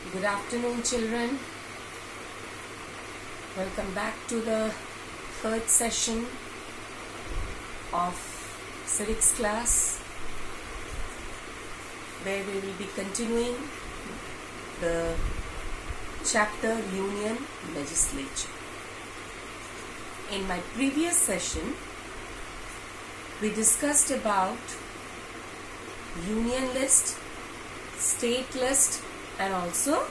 Good afternoon, children. Welcome back to the third session of civics class, where we will be continuing the chapter Union Legislature. In my previous session, we discussed about Union list, state list, and also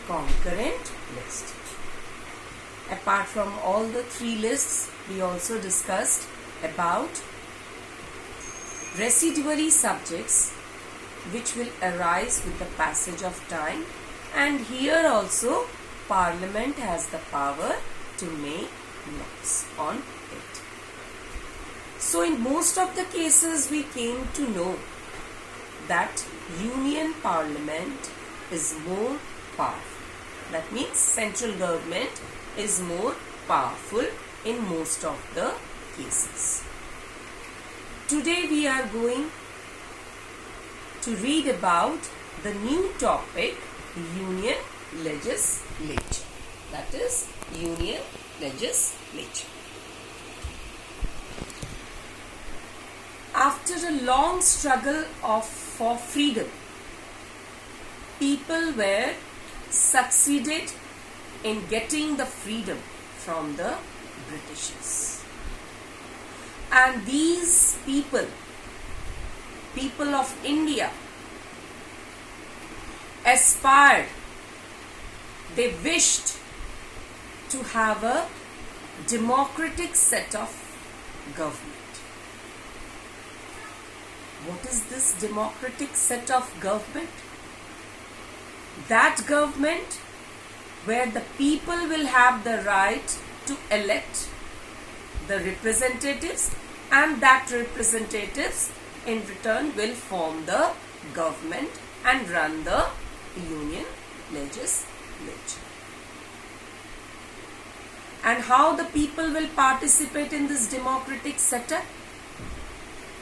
concurrent list. Apart from all the three lists, we also discussed about residuary subjects which will arise with the passage of time, and here also Parliament has the power to make laws on it. So in most of the cases we came to know that Union Parliament is more powerful. That means central government is more powerful in most of the cases. Today we are going to read about the new topic, Union Legislature. That is Union Legislature. After a long struggle for freedom, people were succeeded in getting the freedom from the Britishers. And these people of India, aspired, they wished to have a democratic set of government. What is this democratic set of government? That government where the people will have the right to elect the representatives, and that representatives in return will form the government and run the Union Legislature. And how the people will participate in this democratic setup?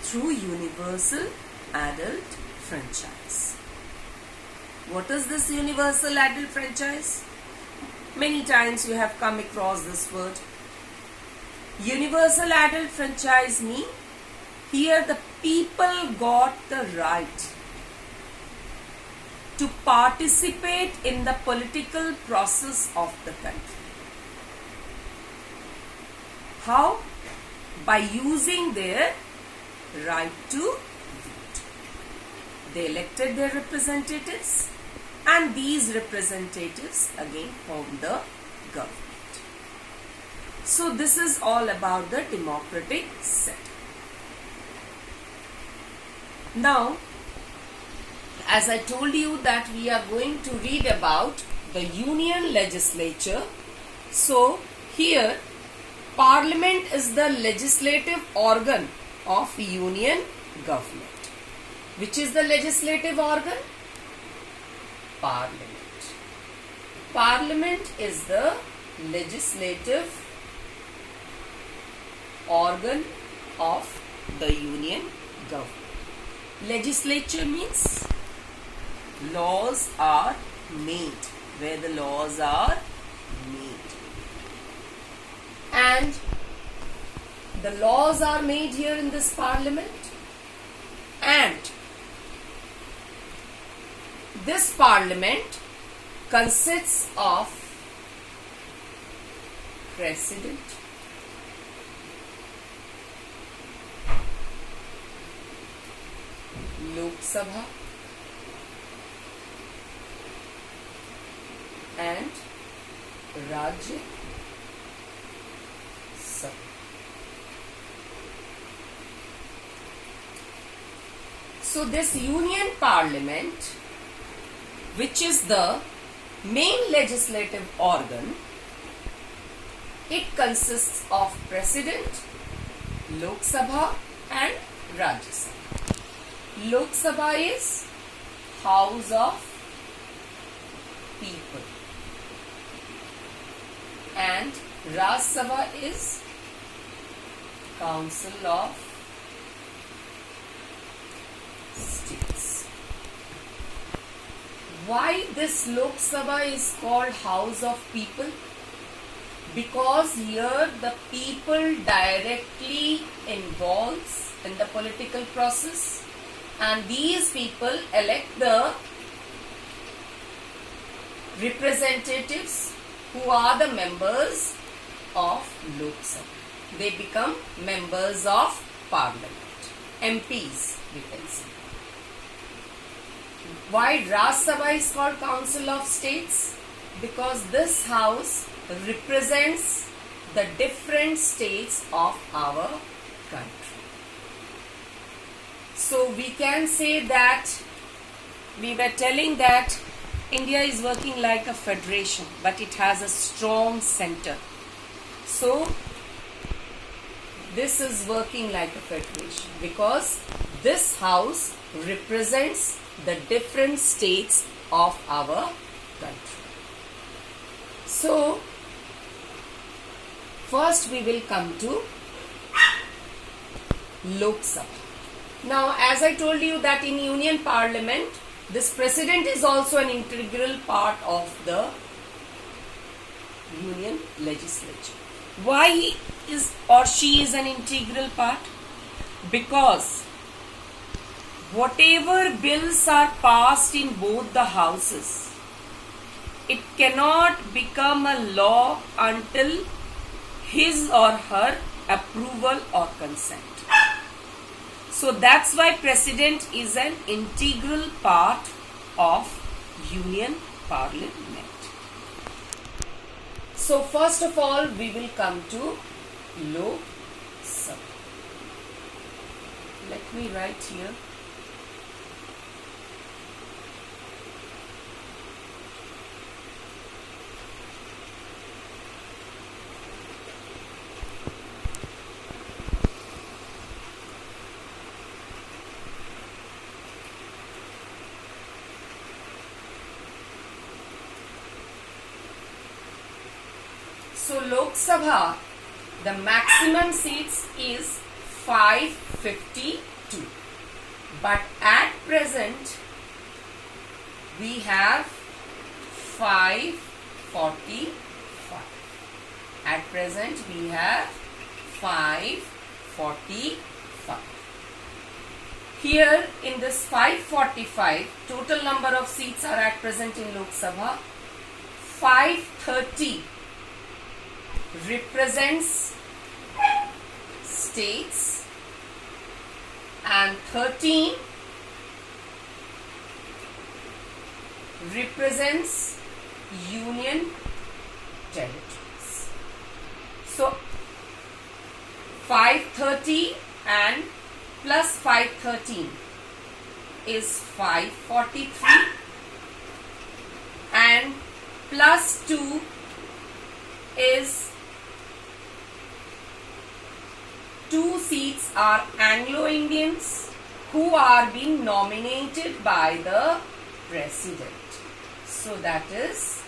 Through universal adult franchise. What is this universal adult franchise? Many times you have come across this word. Universal adult franchise means here the people got the right to participate in the political process of the country. How? By using their right to vote. They elected their representatives, and these representatives again form the government. So this is all about the democratic setup. Now, as I told you that we are going to read about the Union Legislature. So here Parliament is the legislative organ of Union government. Which is the legislative organ? Parliament. Parliament is the legislative organ of the Union government. Legislature means laws are made, where the laws are made. And the laws are made here in this Parliament, and this Parliament consists of President, Lok Sabha, and Rajya Sabha. So this Union Parliament, which is the main legislative organ, it consists of President, Lok Sabha and Rajya Sabha. Lok Sabha is House of People, and Rajya Sabha is Council of States. Why this Lok Sabha is called House of People? Because here the people directly involves in the political process, and these people elect the representatives who are the members of Lok Sabha. They become members of parliament, MPs we can say. Why Raj Sabha is called Council of States? Because this house represents the different states of our country. So we can say that we were telling that India is working like a federation, but it has a strong center. So this is working like a federation because this house represents the different states of our country. So first we will come to Lok Sabha. Now, as I told you that in Union Parliament, this President is also an integral part of the Union Legislature. Why he is or she is an integral part? Because whatever bills are passed in both the houses, it cannot become a law until his or her approval or consent. So that's why President is an integral part of Union Parliament. So first of all, we will come to Lok Sabha. Let me write here. So Lok Sabha, the maximum seats is 552. But at present, we have 545. At present, we have 545. Here in this 545, total number of seats are at present in Lok Sabha. 530 represents states and 13 represents union territories. So 530 and plus 513 is 543 and plus 2 is 2 seats are Anglo-Indians who are being nominated by the President. So that is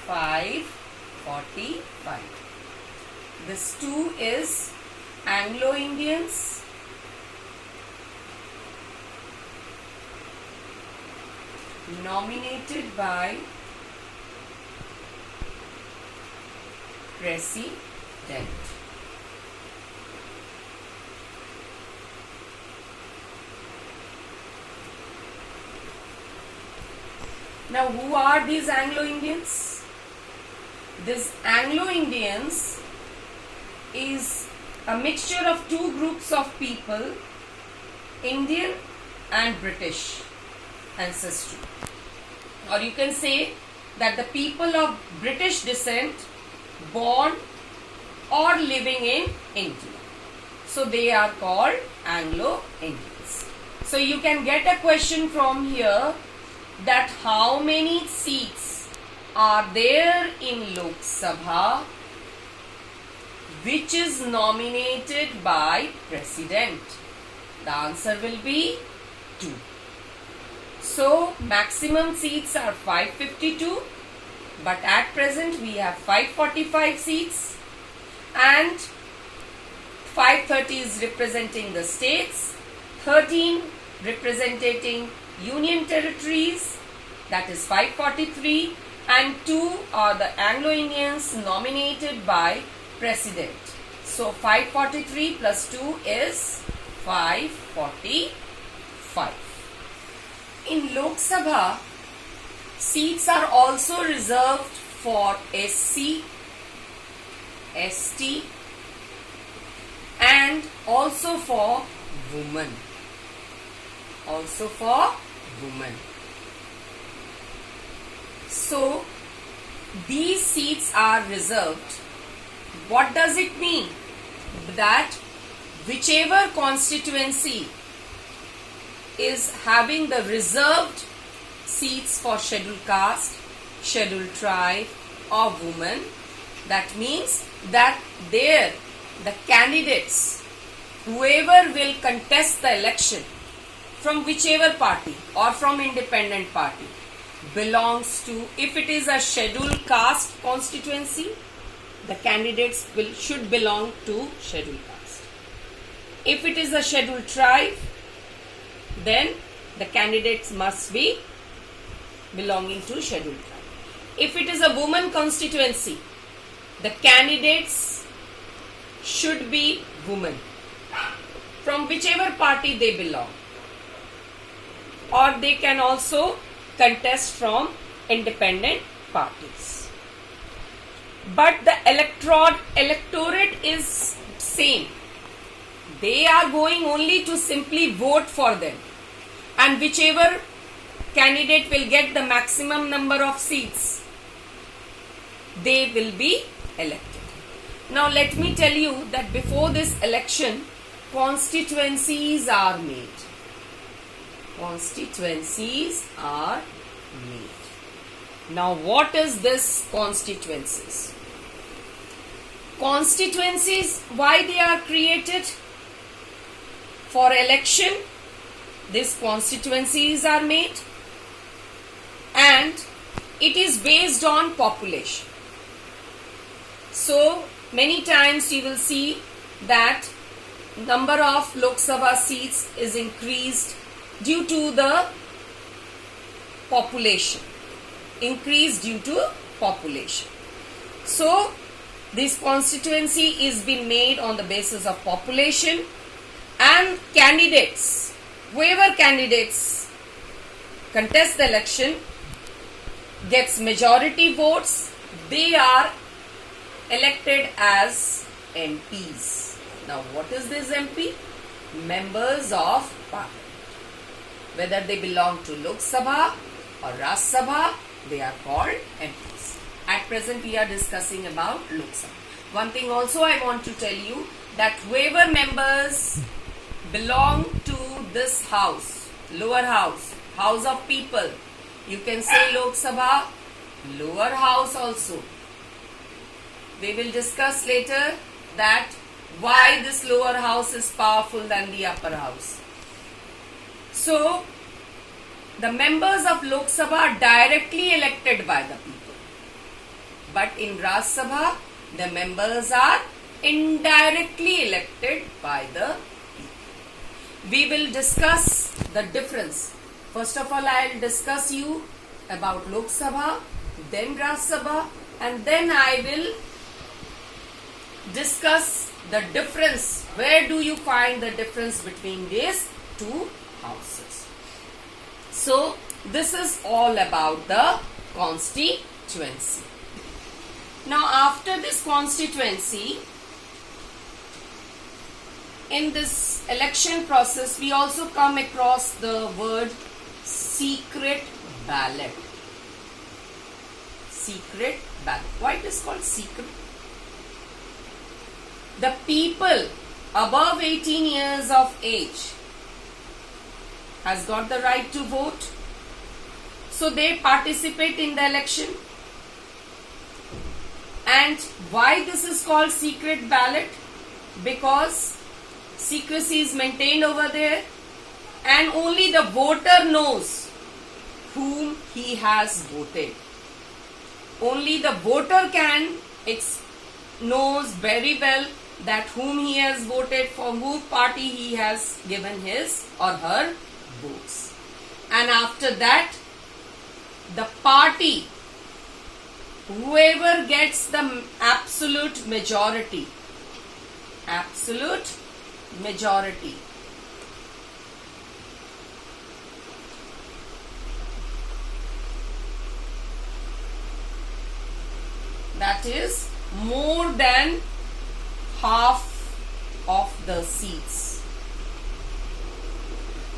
545. This 2 is Anglo-Indians nominated by President. Now, who are these Anglo-Indians? These Anglo-Indians is a mixture of 2 groups of people, Indian and British ancestry. Or you can say that the people of British descent born or living in India. So they are called Anglo-Indians. So you can get a question from here that how many seats are there in Lok Sabha which is nominated by President? The answer will be 2. So maximum seats are 552, but at present we have 545 seats and 530 is representing the states, 13 representing union territories that is 543, and 2 are the Anglo-Indians nominated by President. So 543 plus 2 is 545. In Lok Sabha, seats are also reserved for SC, ST, and also for women. Also for women. So these seats are reserved. What does it mean? That whichever constituency is having the reserved seats for scheduled caste, scheduled tribe or women, that means that there the candidates, whoever will contest the election from whichever party or from independent party, belongs to, if it is a scheduled caste constituency, the candidates should belong to scheduled caste. If it is a scheduled tribe, then the candidates must be belonging to scheduled tribe. If it is a woman constituency, the candidates should be women from whichever party they belong, or they can also contest from independent parties. But the electorate is same. They are going only to simply vote for them, and whichever candidate will get the maximum number of seats, they will be elected. Now let me tell you that before this election, constituencies are made. Constituencies are made. Now what is this constituencies? Constituencies, why they are created? For election, these constituencies are made, and it is based on population. So many times you will see that number of Lok Sabha seats is increased due to the population. Increase due to population. So this constituency is being made on the basis of population, and candidates, whoever candidates contest the election, gets majority votes, they are elected as MPs. Now what is this MP? Members of Parliament. Whether they belong to Lok Sabha or Rajya Sabha, they are called MPs. At present we are discussing about Lok Sabha. One thing also I want to tell you, that whoever members belong to this house, lower house, house of people, you can say Lok Sabha, lower house also. We will discuss later that why this lower house is powerful than the upper house. So, the members of Lok Sabha are directly elected by the people. But in Rajya Sabha, the members are indirectly elected by the people. We will discuss the difference. First of all, I will discuss you about Lok Sabha, then Rajya Sabha, and then I will discuss the difference. Where do you find the difference between these two houses? So, this is all about the constituency. Now, after this constituency, in this election process, we also come across the word secret ballot. Secret ballot. Why it is called secret? The people above 18 years of age has got the right to vote. So they participate in the election. And why this is called secret ballot? Because secrecy is maintained over there, and only the voter knows whom he has voted. Only the voter knows very well that whom he has voted, for whose party he has given his or her votes. And after that, the party, whoever gets the absolute majority, that is more than half of the seats.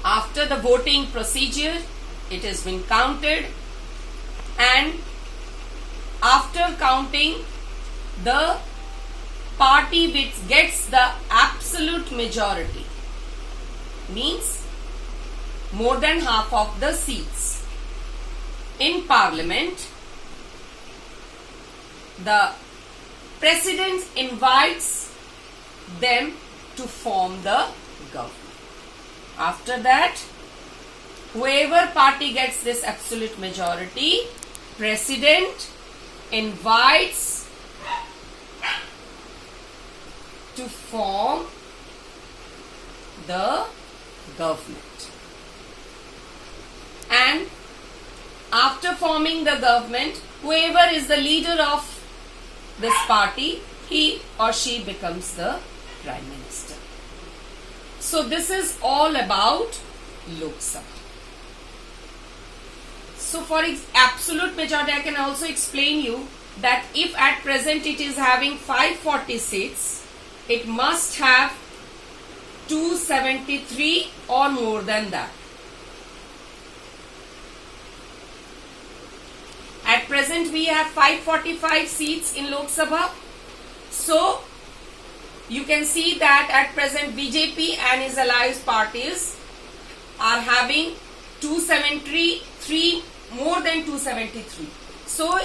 After the voting procedure, it has been counted, and after counting, the party which gets the absolute majority, means more than half of the seats in parliament, the president invites them to form the government. After that, whoever party gets this absolute majority, president invites to form the government. And after forming the government, whoever is the leader of this party, he or she becomes the Prime Minister. So this is all about Lok Sabha. So for absolute majority, I can also explain you that if at present it is having 540 seats, it must have 273 or more than that. At present we have 545 seats in Lok Sabha. So you can see that at present BJP and his allied parties are having 273, more than 273. So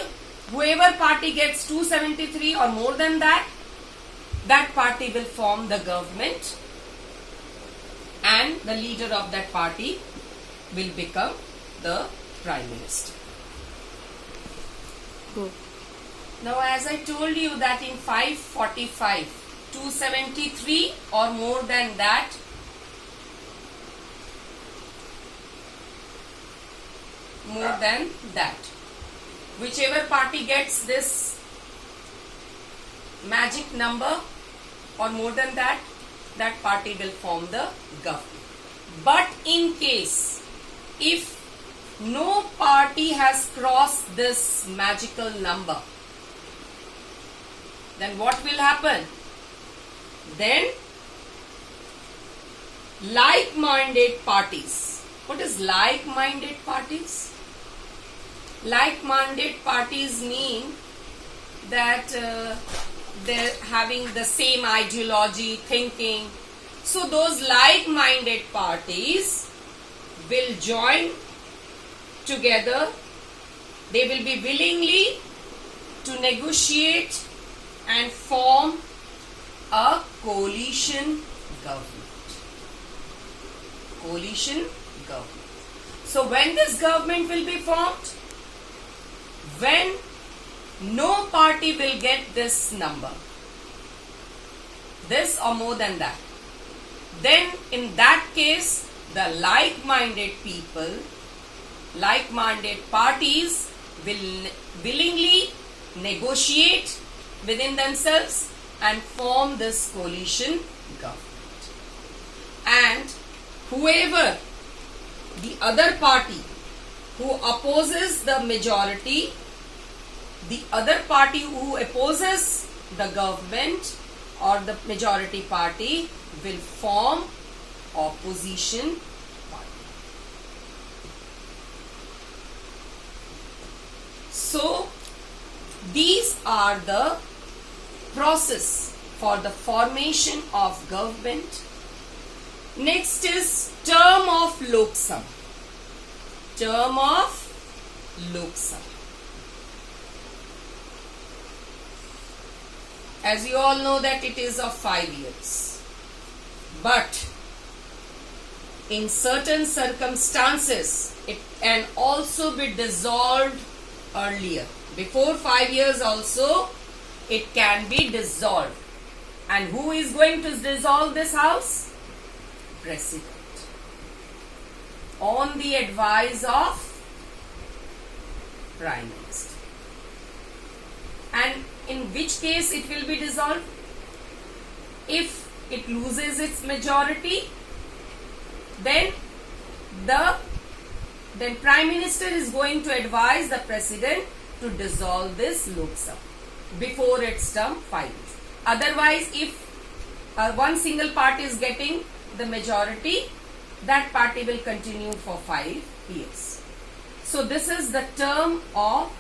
whoever party gets 273 or more than that, that party will form the government, and the leader of that party will become the Prime Minister. Good. Now, as I told you that in 545, 273 or more than that, whichever party gets this magic number or more than that, that party will form the government. But in case if no party has crossed this magical number, then what will happen? Then like-minded parties. What is like-minded parties? Like-minded parties mean that they're having the same ideology, thinking. So those like-minded parties will join together. They will be willingly to negotiate and form a coalition government. Coalition government. So when this government will be formed? When no party will get this number, this or more than that, then in that case the like-minded people, like-minded parties will willingly negotiate within themselves and form this coalition government. And whoever, the other party who opposes the majority, the other party who opposes the government or the majority party will form opposition party. So these are the process for the formation of government. Next is term of Lok Sabha. Term of Lok Sabha. As you all know that it is of 5 years. But in certain circumstances, it can also be dissolved earlier. Before 5 years also, it can be dissolved. And who is going to dissolve this house? President. On the advice of Prime Minister. And in which case it will be dissolved? If it loses its majority, then Prime Minister is going to advise the President to dissolve this Lok Sabha before its term 5 years. Otherwise, if one single party is getting the majority, that party will continue for 5 years. So this is the term of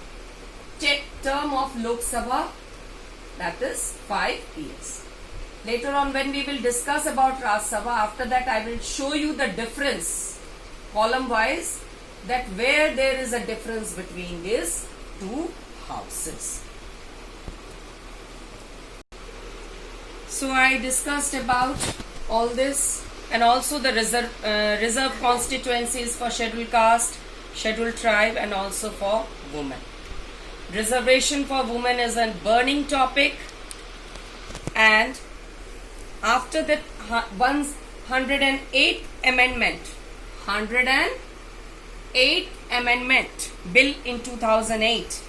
Lok Sabha, that is 5 years. Later on, when we will discuss about Raj Sabha, after that I will show you the difference column wise, that where there is a difference between these two houses. So I discussed about all this, and also the reserve constituencies for scheduled caste, scheduled tribe, and also for women. Reservation for women is a burning topic, and after the 108th amendment, 108th amendment bill in 2008,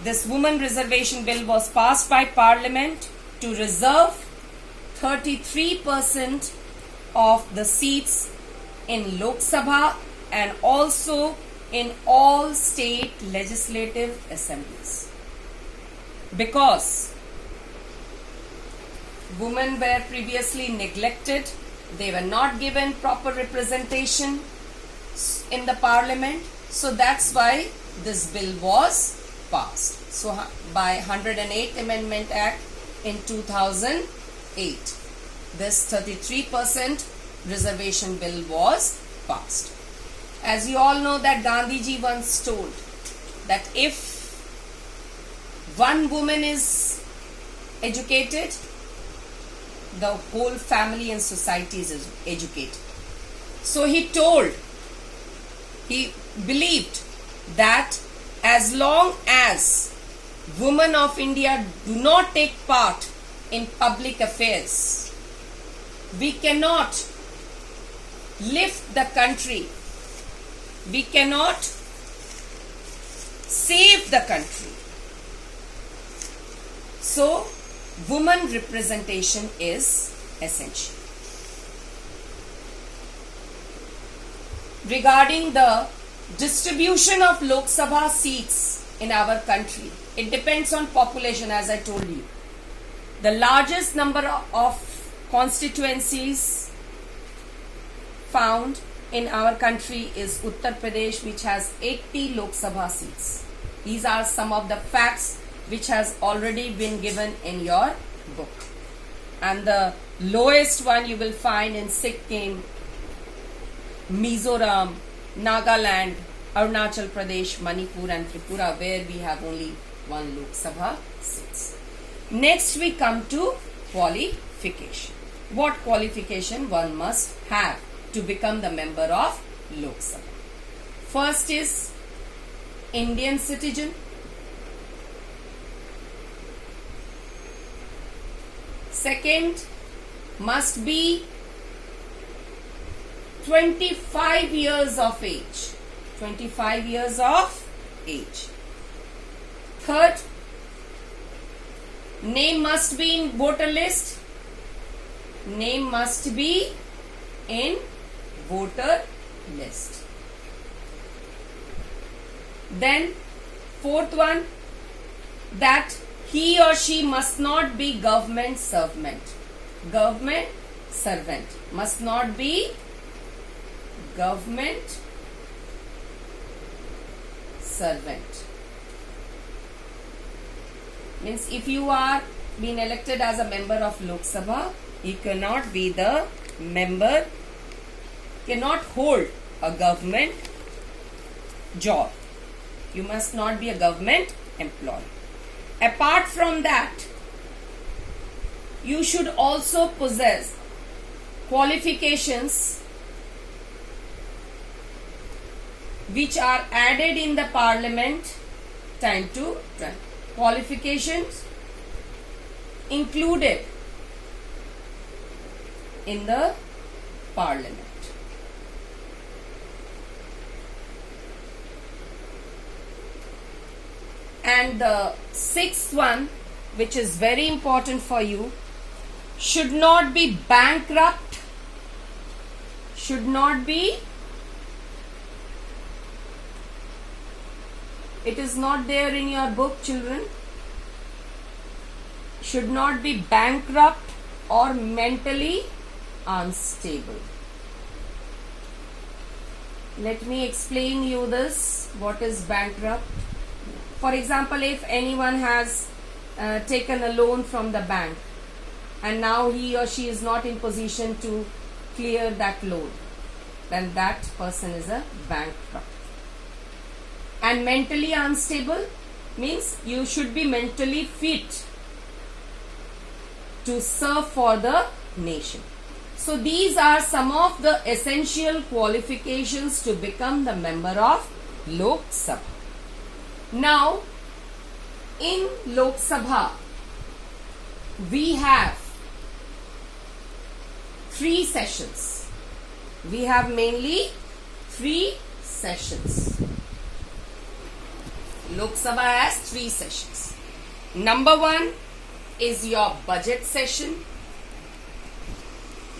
this women reservation bill was passed by Parliament to reserve 33% of the seats in Lok Sabha and also in all state legislative assemblies. Because women were previously neglected, they were not given proper representation in the Parliament, so that's why this bill was passed. So by 108th Amendment Act in 2008, this 33% reservation bill was passed. As you all know that Gandhiji once told that if one woman is educated, the whole family and society is educated. So he believed that as long as women of India do not take part in public affairs, we cannot lift the country, we cannot save the country. So, women representation is essential. Regarding the distribution of Lok Sabha seats in our country, it depends on population, as I told you. The largest number of constituencies found in our country is Uttar Pradesh, which has 80 Lok Sabha seats. These are some of the facts which has already been given in your book. And the lowest one you will find in Sikkim, Mizoram, Nagaland, Arunachal Pradesh, Manipur and Tripura, where we have only one Lok Sabha seats. Next we come to qualification. What qualification one must have to become the member of Lok Sabha? First is Indian citizen. Second, must be 25 years of age. 25 years of age. Third, name must be in voter list. Name must be in voter list. Then, fourth one, that he or she must not be government servant. Government servant. Must not be government servant. Means if you are being elected as a member of Lok Sabha, you cannot be the member, cannot hold a government job. You must not be a government employee. Apart from that, you should also possess qualifications which are added in the Parliament time to time. Qualifications included in the Parliament. And the sixth one, which is very important for you, should not be bankrupt, should not be, it is not there in your book, children, should not be bankrupt or mentally unstable. Let me explain you this, what is bankrupt. For example, if anyone has taken a loan from the bank and now he or she is not in position to clear that loan, then that person is a bankrupt. And mentally unstable means you should be mentally fit to serve for the nation. So these are some of the essential qualifications to become the member of Lok Sabha. Now, in Lok Sabha, we have 3 sessions. We have mainly 3 sessions. Lok Sabha has 3 sessions. Number 1 is your budget session,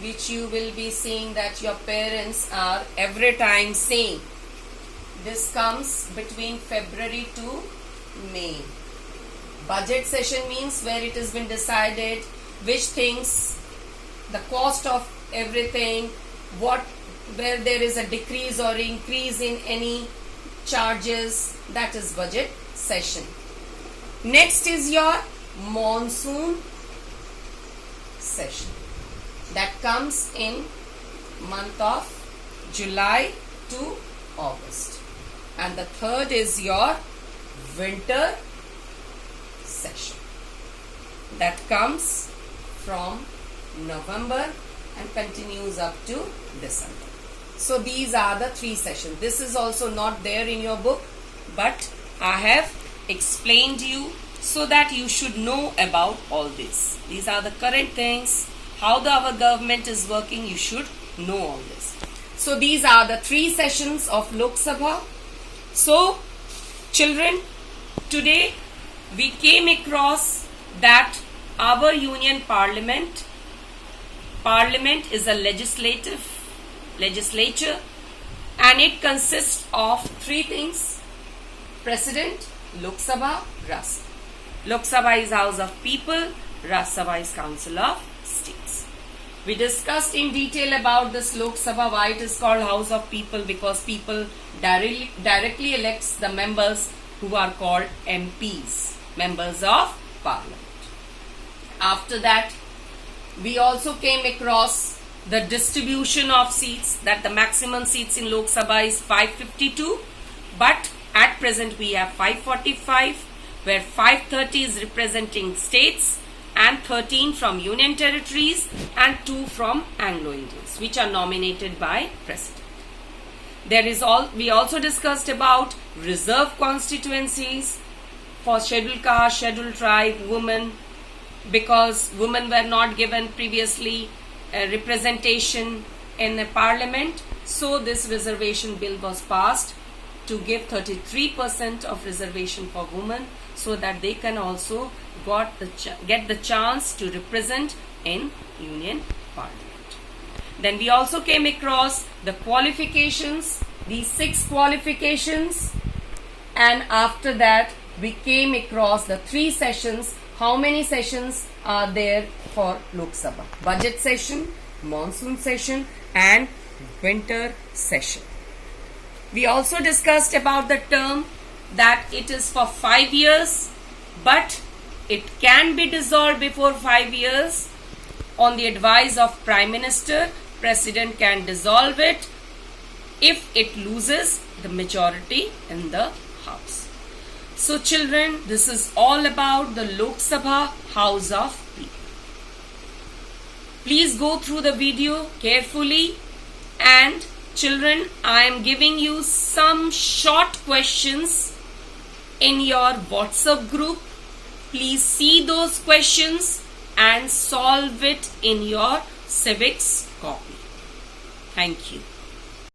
which you will be seeing that your parents are every time saying. This comes between February to May. Budget session means where it has been decided which things, the cost of everything, where there is a decrease or increase in any charges, that is budget session. Next is your monsoon session. That comes in month of July to August. And the third is your winter session. That comes from November and continues up to December. So these are the 3 sessions. This is also not there in your book, but I have explained you so that you should know about all this. These are the current things, how our government is working, you should know all this. So these are the 3 sessions of Lok Sabha. So children, today we came across that our Union Parliament is a legislature, and it consists of 3 things: President, Lok Sabha, Raj Sabha. Lok Sabha is House of People, Raj Sabha is Council of States. We discussed in detail about this Lok Sabha, why it is called House of People, because people directly elects the members who are called MPs, members of Parliament. After that, we also came across the distribution of seats, that the maximum seats in Lok Sabha is 552, but at present we have 545, where 530 is representing states and 13 from Union Territories and 2 from Anglo-Indians, which are nominated by President. We also discussed about reserve constituencies for scheduled caste, scheduled tribe, women, because women were not given previously representation in the parliament. So this reservation bill was passed to give 33% of reservation for women, so that they can also get the chance to represent in Union Parliament. Then we also came across the qualifications, these 6 qualifications, and after that we came across the 3 sessions. How many sessions are there for Lok Sabha? Budget session, monsoon session and winter session. We also discussed about the term that it is for 5 years, but it can be dissolved before 5 years. On the advice of Prime Minister, President can dissolve it if it loses the majority in the House. So children, this is all about the Lok Sabha, House of People. Please go through the video carefully, and children, I am giving you some short questions in your WhatsApp group. Please see those questions and solve it in your civics copy. Thank you.